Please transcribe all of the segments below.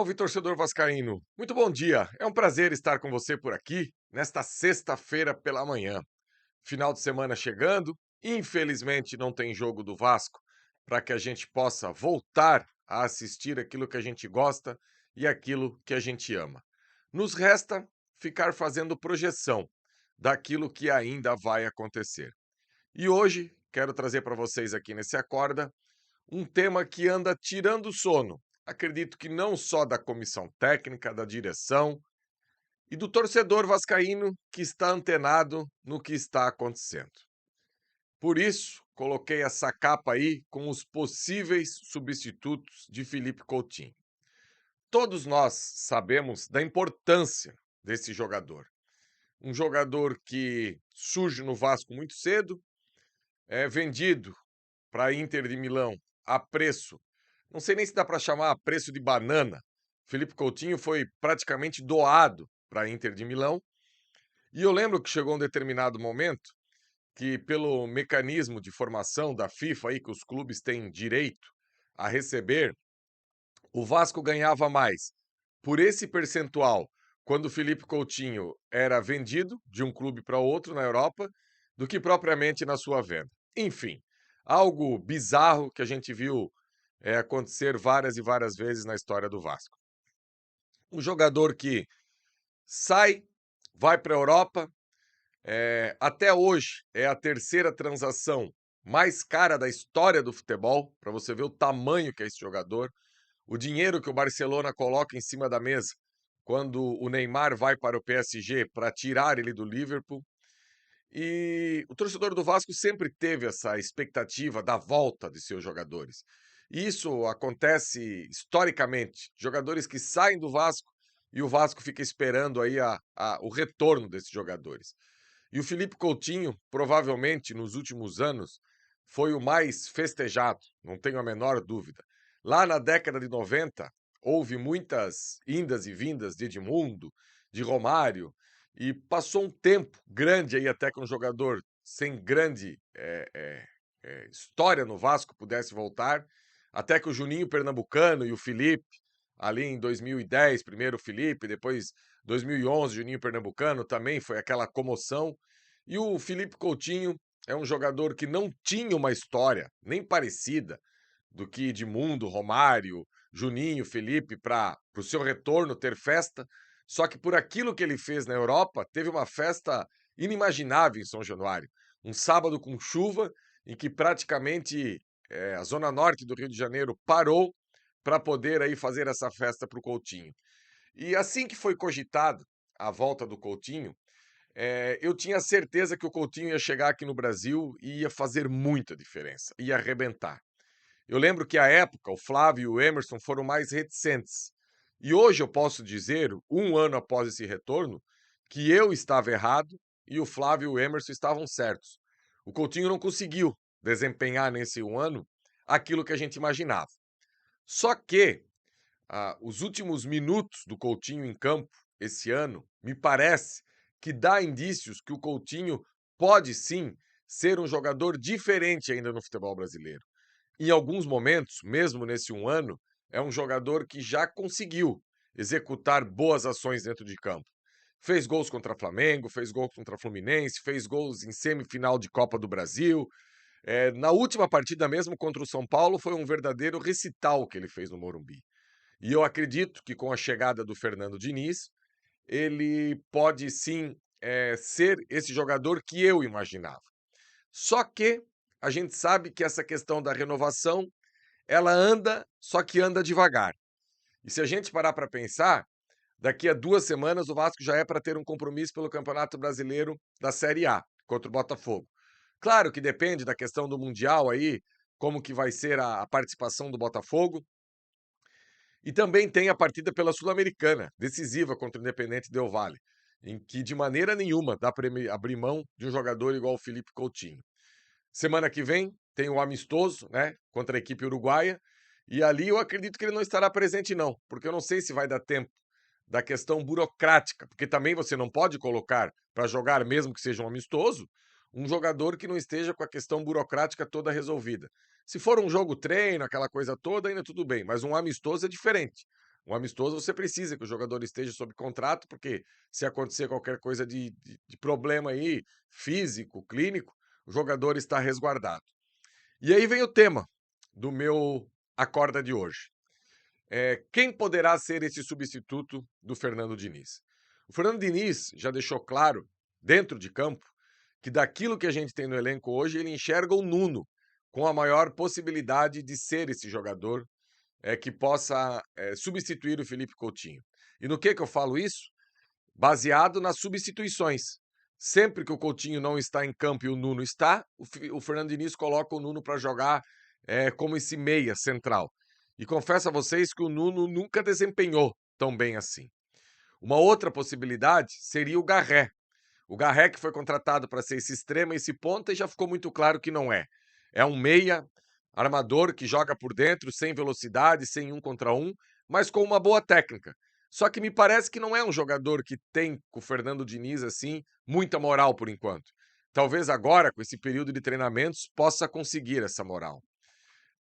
Salve, torcedor vascaíno! Muito bom dia! É um prazer estar com você por aqui nesta sexta-feira pela manhã. Final de semana chegando, infelizmente não tem jogo do Vasco para que a gente possa voltar a assistir aquilo que a gente gosta e aquilo que a gente ama. Nos resta ficar fazendo projeção daquilo que ainda vai acontecer. E hoje quero trazer para vocês aqui nesse Acorda um tema que anda tirando o sono. Acredito que não só da comissão técnica, da direção e do torcedor vascaíno que está antenado no que está acontecendo. Por isso, coloquei essa capa aí com os possíveis substitutos de Felipe Coutinho. Todos nós sabemos da importância desse jogador. Um jogador que surge no Vasco muito cedo, é vendido para a Inter de Milão a preço, não sei nem se dá para chamar a preço de banana. Felipe Coutinho foi praticamente doado para a Inter de Milão. E eu lembro que chegou um determinado momento que, pelo mecanismo de formação da FIFA, aí, que os clubes têm direito a receber, o Vasco ganhava mais por esse percentual quando o Felipe Coutinho era vendido de um clube para outro na Europa do que propriamente na sua venda. Enfim, algo bizarro que a gente viu acontecer várias e várias vezes na história do Vasco. Um jogador que sai, vai para a Europa, até hoje é a terceira transação mais cara da história do futebol, para você ver o tamanho que é esse jogador, o dinheiro que o Barcelona coloca em cima da mesa quando o Neymar vai para o PSG para tirar ele do Liverpool. E o torcedor do Vasco sempre teve essa expectativa da volta de seus jogadores. E isso acontece historicamente. Jogadores que saem do Vasco e o Vasco fica esperando aí o retorno desses jogadores. E o Felipe Coutinho, provavelmente nos últimos anos, foi o mais festejado, não tenho a menor dúvida. Lá na década de 90, houve muitas indas e vindas de Edmundo, de Romário, e passou um tempo grande aí até que um jogador sem grande história no Vasco pudesse voltar, até que o Juninho Pernambucano e o Felipe, ali em 2010, primeiro o Felipe, depois 2011, Juninho Pernambucano, também foi aquela comoção. E o Felipe Coutinho é um jogador que não tinha uma história nem parecida do que Edmundo, Romário, Juninho, Felipe, para o seu retorno ter festa. Só que por aquilo que ele fez na Europa, teve uma festa inimaginável em São Januário. Um sábado com chuva, em que praticamente a zona norte do Rio de Janeiro parou para poder aí fazer essa festa para o Coutinho. E assim que foi cogitado a volta do Coutinho, eu tinha certeza que o Coutinho ia chegar aqui no Brasil e ia fazer muita diferença, ia arrebentar. Eu lembro que à época o Flávio e o Emerson foram mais reticentes. E hoje eu posso dizer, um ano após esse retorno, que eu estava errado e o Flávio e o Emerson estavam certos. O Coutinho não conseguiu desempenhar nesse um ano aquilo que a gente imaginava. Só que os últimos minutos do Coutinho em campo esse ano, me parece que dá indícios que o Coutinho pode sim ser um jogador diferente ainda no futebol brasileiro. Em alguns momentos, mesmo nesse um ano, é um jogador que já conseguiu executar boas ações dentro de campo. Fez gols contra Flamengo, fez gols contra Fluminense, fez gols em semifinal de Copa do Brasil. Na última partida mesmo contra o São Paulo, foi um verdadeiro recital que ele fez no Morumbi. E eu acredito que com a chegada do Fernando Diniz, ele pode sim ser esse jogador que eu imaginava. Só que a gente sabe que essa questão da renovação, ela anda, só que anda devagar. E se a gente parar para pensar, daqui a 2 semanas o Vasco já é para ter um compromisso pelo Campeonato Brasileiro da Série A, contra o Botafogo. Claro que depende da questão do Mundial aí, como que vai ser a participação do Botafogo. E também tem a partida pela Sul-Americana, decisiva contra o Independente Del Valle, em que de maneira nenhuma dá para abrir mão de um jogador igual o Felipe Coutinho. Semana que vem tem o amistoso, né, contra a equipe uruguaia, e ali eu acredito que ele não estará presente não, porque eu não sei se vai dar tempo da questão burocrática, porque também você não pode colocar para jogar, mesmo que seja um amistoso, um jogador que não esteja com a questão burocrática toda resolvida. Se for um jogo treino, aquela coisa toda, ainda tudo bem, mas um amistoso é diferente. Um amistoso você precisa que o jogador esteja sob contrato, porque se acontecer qualquer coisa de problema aí, físico, clínico, o jogador está resguardado. E aí vem o tema do meu Acorda de hoje. Quem poderá ser esse substituto do Fernando Diniz? O Fernando Diniz já deixou claro, dentro de campo, que daquilo que a gente tem no elenco hoje, ele enxerga o Nuno com a maior possibilidade de ser esse jogador que possa substituir o Felipe Coutinho. E no que eu falo isso? Baseado nas substituições. Sempre que o Coutinho não está em campo e o Nuno está, o Fernando Diniz coloca o Nuno para jogar como esse meia central. E confesso a vocês que o Nuno nunca desempenhou tão bem assim. Uma outra possibilidade seria o Garré. O Garré que foi contratado para ser esse extremo, esse ponta, e já ficou muito claro que não é. É um meia armador que joga por dentro, sem velocidade, sem 1 contra 1, mas com uma boa técnica. Só que me parece que não é um jogador que tem, com o Fernando Diniz, assim, muita moral por enquanto. Talvez agora, com esse período de treinamentos, possa conseguir essa moral.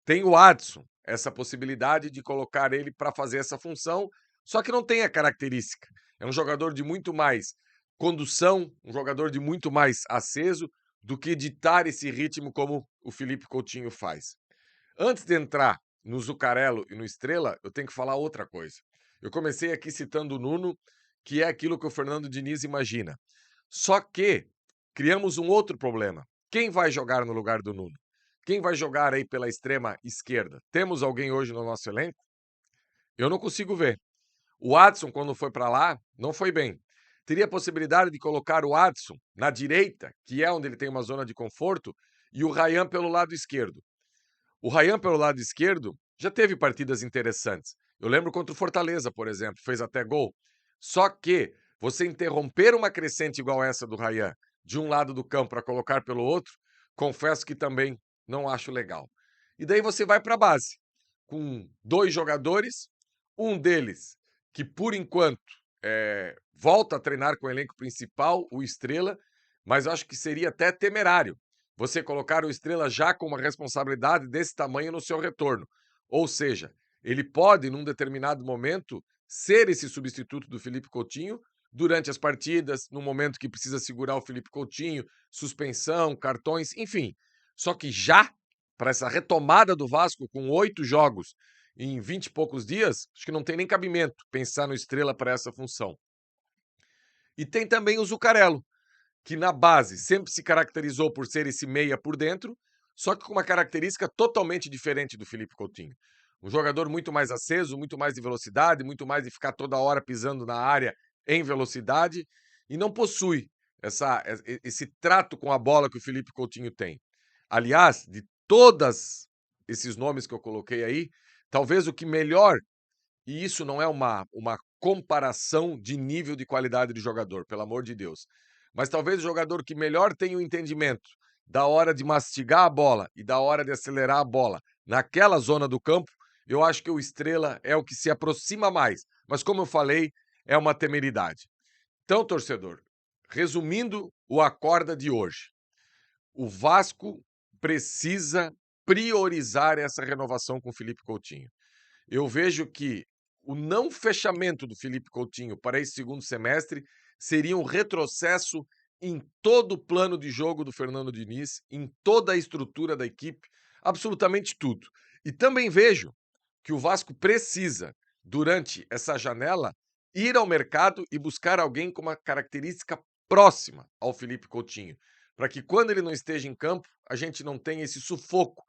Tem o Adson, essa possibilidade de colocar ele para fazer essa função, só que não tem a característica. É um jogador de muito mais condução, um jogador de muito mais aceso do que ditar esse ritmo como o Felipe Coutinho faz. Antes de entrar no Zucarello e no Estrela, eu tenho que falar outra coisa. Eu comecei aqui citando o Nuno, que é aquilo que o Fernando Diniz imagina. Só que criamos um outro problema. Quem vai jogar no lugar do Nuno? Quem vai jogar aí pela extrema esquerda? Temos alguém hoje no nosso elenco? Eu não consigo ver. O Adson, quando foi para lá, não foi bem. Teria a possibilidade de colocar o Adson na direita, que é onde ele tem uma zona de conforto, e o Ryan pelo lado esquerdo. O Ryan pelo lado esquerdo já teve partidas interessantes. Eu lembro contra o Fortaleza, por exemplo, fez até gol. Só que você interromper uma crescente igual essa do Ryan de um lado do campo para colocar pelo outro, confesso que também não acho legal. E daí você vai para a base, com 2 jogadores, um deles que por enquanto volta a treinar com o elenco principal, o Estrela, mas eu acho que seria até temerário você colocar o Estrela já com uma responsabilidade desse tamanho no seu retorno. Ou seja, ele pode, num determinado momento, ser esse substituto do Felipe Coutinho durante as partidas, no momento que precisa segurar o Felipe Coutinho, suspensão, cartões, enfim. Só que já, para essa retomada do Vasco com 8 jogos em 20 e poucos dias, acho que não tem nem cabimento pensar no Estrela para essa função. E tem também o Zucarello, que na base sempre se caracterizou por ser esse meia por dentro, só que com uma característica totalmente diferente do Felipe Coutinho. Um jogador muito mais aceso, muito mais de velocidade, muito mais de ficar toda hora pisando na área em velocidade, e não possui esse trato com a bola que o Felipe Coutinho tem. Aliás, de todos esses nomes que eu coloquei aí, talvez o que melhor, e isso não é uma comparação de nível de qualidade de jogador, pelo amor de Deus. Mas talvez o jogador que melhor tenha o entendimento da hora de mastigar a bola e da hora de acelerar a bola naquela zona do campo, eu acho que o Estrela é o que se aproxima mais. Mas como eu falei, é uma temeridade. Então, torcedor, resumindo o acorda de hoje, o Vasco precisa priorizar essa renovação com o Felipe Coutinho. Eu vejo que o não fechamento do Felipe Coutinho para esse segundo semestre seria um retrocesso em todo o plano de jogo do Fernando Diniz, em toda a estrutura da equipe, absolutamente tudo. E também vejo que o Vasco precisa, durante essa janela, ir ao mercado e buscar alguém com uma característica próxima ao Felipe Coutinho, para que quando ele não esteja em campo, a gente não tenha esse sufoco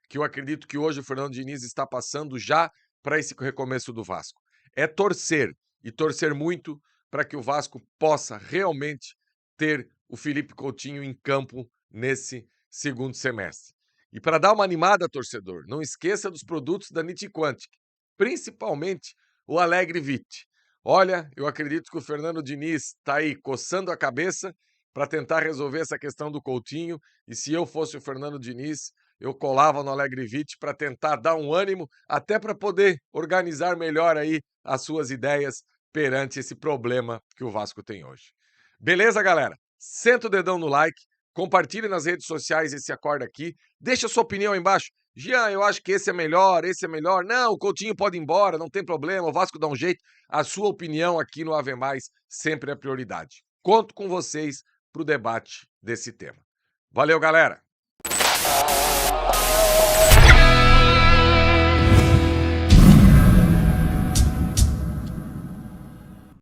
que eu acredito que hoje o Fernando Diniz está passando já para esse recomeço do Vasco. É torcer, e torcer muito, para que o Vasco possa realmente ter o Felipe Coutinho em campo nesse segundo semestre. E para dar uma animada, torcedor, não esqueça dos produtos da Nitiquantic, principalmente o Alegre Vit. Olha, eu acredito que o Fernando Diniz está aí coçando a cabeça para tentar resolver essa questão do Coutinho, e se eu fosse o Fernando Diniz, eu colava no Alegre Vit para tentar dar um ânimo, até para poder organizar melhor aí as suas ideias perante esse problema que o Vasco tem hoje. Beleza, galera? Senta o dedão no like, compartilhe nas redes sociais esse acorda aqui, deixa sua opinião aí embaixo. Jean, eu acho que esse é melhor. Não, o Coutinho pode ir embora, não tem problema, o Vasco dá um jeito. A sua opinião aqui no Ave Mais sempre é prioridade. Conto com vocês para o debate desse tema. Valeu, galera!